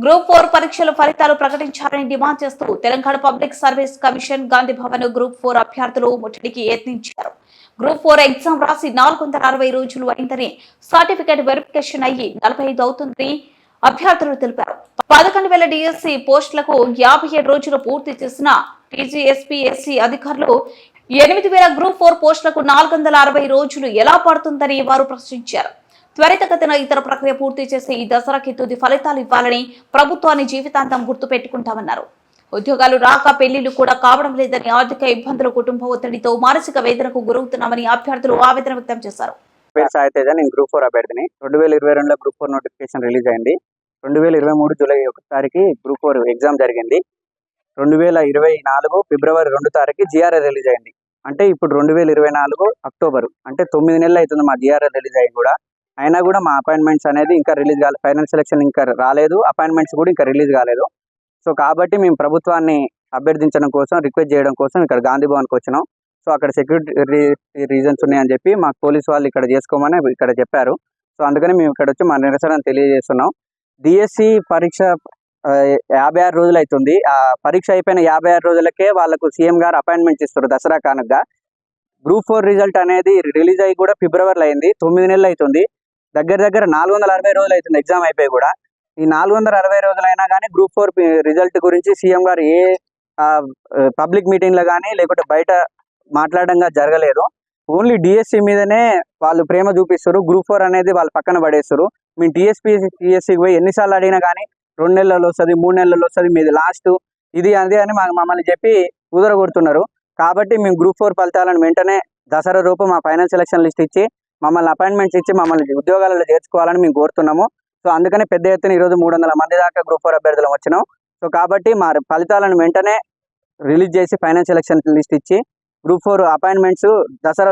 Group 4 పరీక్షల ఫలితాలు ప్రకటించాలని డిమాండ్ చేస్తూ Telangana public service commission Gandhi Bhavan group 4 అభ్యర్థులు ముట్టడికి యత్నించారు. గ్రూప్ 4 ఎగ్జామ్ రాసి 460 రోజులు అయిందని, సర్టిఫికేట్ వెరిఫికేషన్ అయ్యి 45 అవుతుందని అభ్యర్థులు తెలిపారు. 11,000 డిఎస్సి పోస్టులకు 57 రోజులు పూర్తి చేసిన టీజీఎస్పీఎస్సీ అధికారులు 8,000 గ్రూప్ 4 పోస్టులకు 460 రోజులు ఎలా పడుతుందని వారు ప్రశ్నించారు. త్వరితగతిన ఇతర ప్రక్రియ పూర్తి చేసి ఈ దసరాకి తుది ఫలితాలు ఇవ్వాలని ప్రభుత్వాన్ని జీవితాంతం గుర్తు పెట్టుకుంటామన్నారు. ఉద్యోగాలు రాక పెళ్లిళ్లు కూడా కావడం లేదని, ఆర్థిక ఇబ్బందులు, కుటుంబ ఒత్తిడితో మానసిక వేదనకు గురవుతున్నామని అభ్యర్థులు ఆవేదన వ్యక్తం చేశారు. నేను గ్రూప్ 4 అభ్యర్థిని. 2022లో గ్రూప్ 4 నోటిఫికేషన్ రిలీజ్ అయింది. 2023 జూలై 1 తారీఖు గ్రూప్ 4 ఎగ్జామ్ జరిగింది. 2024 ఫిబ్రవరి 2 తారీఖు జిఆర్ఆర్ రిలీజ్ అయింది. అంటే ఇప్పుడు 2024 అక్టోబర్, అంటే 9 నెలలు అవుతుంది మా జిఆర్ఆర్ రిలీజ్ అయ్యి కూడా. అయినా కూడా మా అపాయింట్మెంట్స్ అనేది ఇంకా రిలీజ్ కాలేదు. ఫైనల్ సెలక్షన్ ఇంకా రాలేదు, అపాయింట్మెంట్స్ కూడా ఇంకా రిలీజ్ కాలేదు. సో కాబట్టి మేము ప్రభుత్వాన్ని అభ్యర్థించడం కోసం, రిక్వెస్ట్ చేయడం కోసం ఇక్కడ గాంధీ భవన్కి వచ్చినాం. సో అక్కడ సెక్యూరిటీ రీజన్స్ ఉన్నాయని చెప్పి మాకు పోలీసు వాళ్ళు ఇక్కడ చేసుకోమని ఇక్కడ చెప్పారు. సో అందుకని మేము ఇక్కడ వచ్చి మా నిరసన తెలియజేస్తున్నాం. డిఎస్సి పరీక్ష 56 రోజులు అవుతుంది. ఆ పరీక్ష అయిపోయిన 56 రోజులకే వాళ్ళకు సీఎం గారు అపాయింట్మెంట్స్ ఇస్తారు దసరా కానుకగా. గ్రూప్ 4 రిజల్ట్ అనేది రిలీజ్ అయ్యి కూడా ఫిబ్రవరిలో అయింది. 9 నెలలు అవుతుంది. దగ్గర 460 రోజులు అవుతుంది ఎగ్జామ్ అయిపోయి కూడా. ఈ 460 రోజులైనా కానీ గ్రూప్ 4 రిజల్ట్ గురించి సీఎం గారు ఏ పబ్లిక్ మీటింగ్లో కానీ లేకుంటే బయట మాట్లాడడంగా జరగలేదు. ఓన్లీ డిఎస్సి మీదనే వాళ్ళు ప్రేమ చూపిస్తారు. గ్రూప్ 4 అనేది వాళ్ళు పక్కన పడేస్తారు. మేము టీఎస్పీఎస్సికి పోయి ఎన్నిసార్లు అడిగినా కానీ 2 నెలల్లో వస్తుంది, 3 నెలల్లో వస్తుంది, మీది లాస్ట్ ఇది అదే అని మమ్మల్ని చెప్పి కుదరగొడుతున్నారు. కాబట్టి మేము గ్రూప్ 4 ఫలితాలను వెంటనే దసరా రూపు మా ఫైనల్ సెలక్షన్ లిస్ట్ ఇచ్చి మమ్మల్ని అపాయింట్మెంట్స్ ఇచ్చి మమ్మల్ని ఉద్యోగాలలో చేర్చుకోవాలని మేము కోరుతున్నాము. సో అందుకని పెద్ద ఎత్తున ఈరోజు 300 మంది దాకా గ్రూప్ 4 అభ్యర్థులు వచ్చినాం. సో కాబట్టి మా ఫలితాలను వెంటనే రిలీజ్ చేసి ఫైనల్ సెలక్షన్ లిస్ట్ ఇచ్చి గ్రూప్ 4 అపాయింట్మెంట్స్ దసరా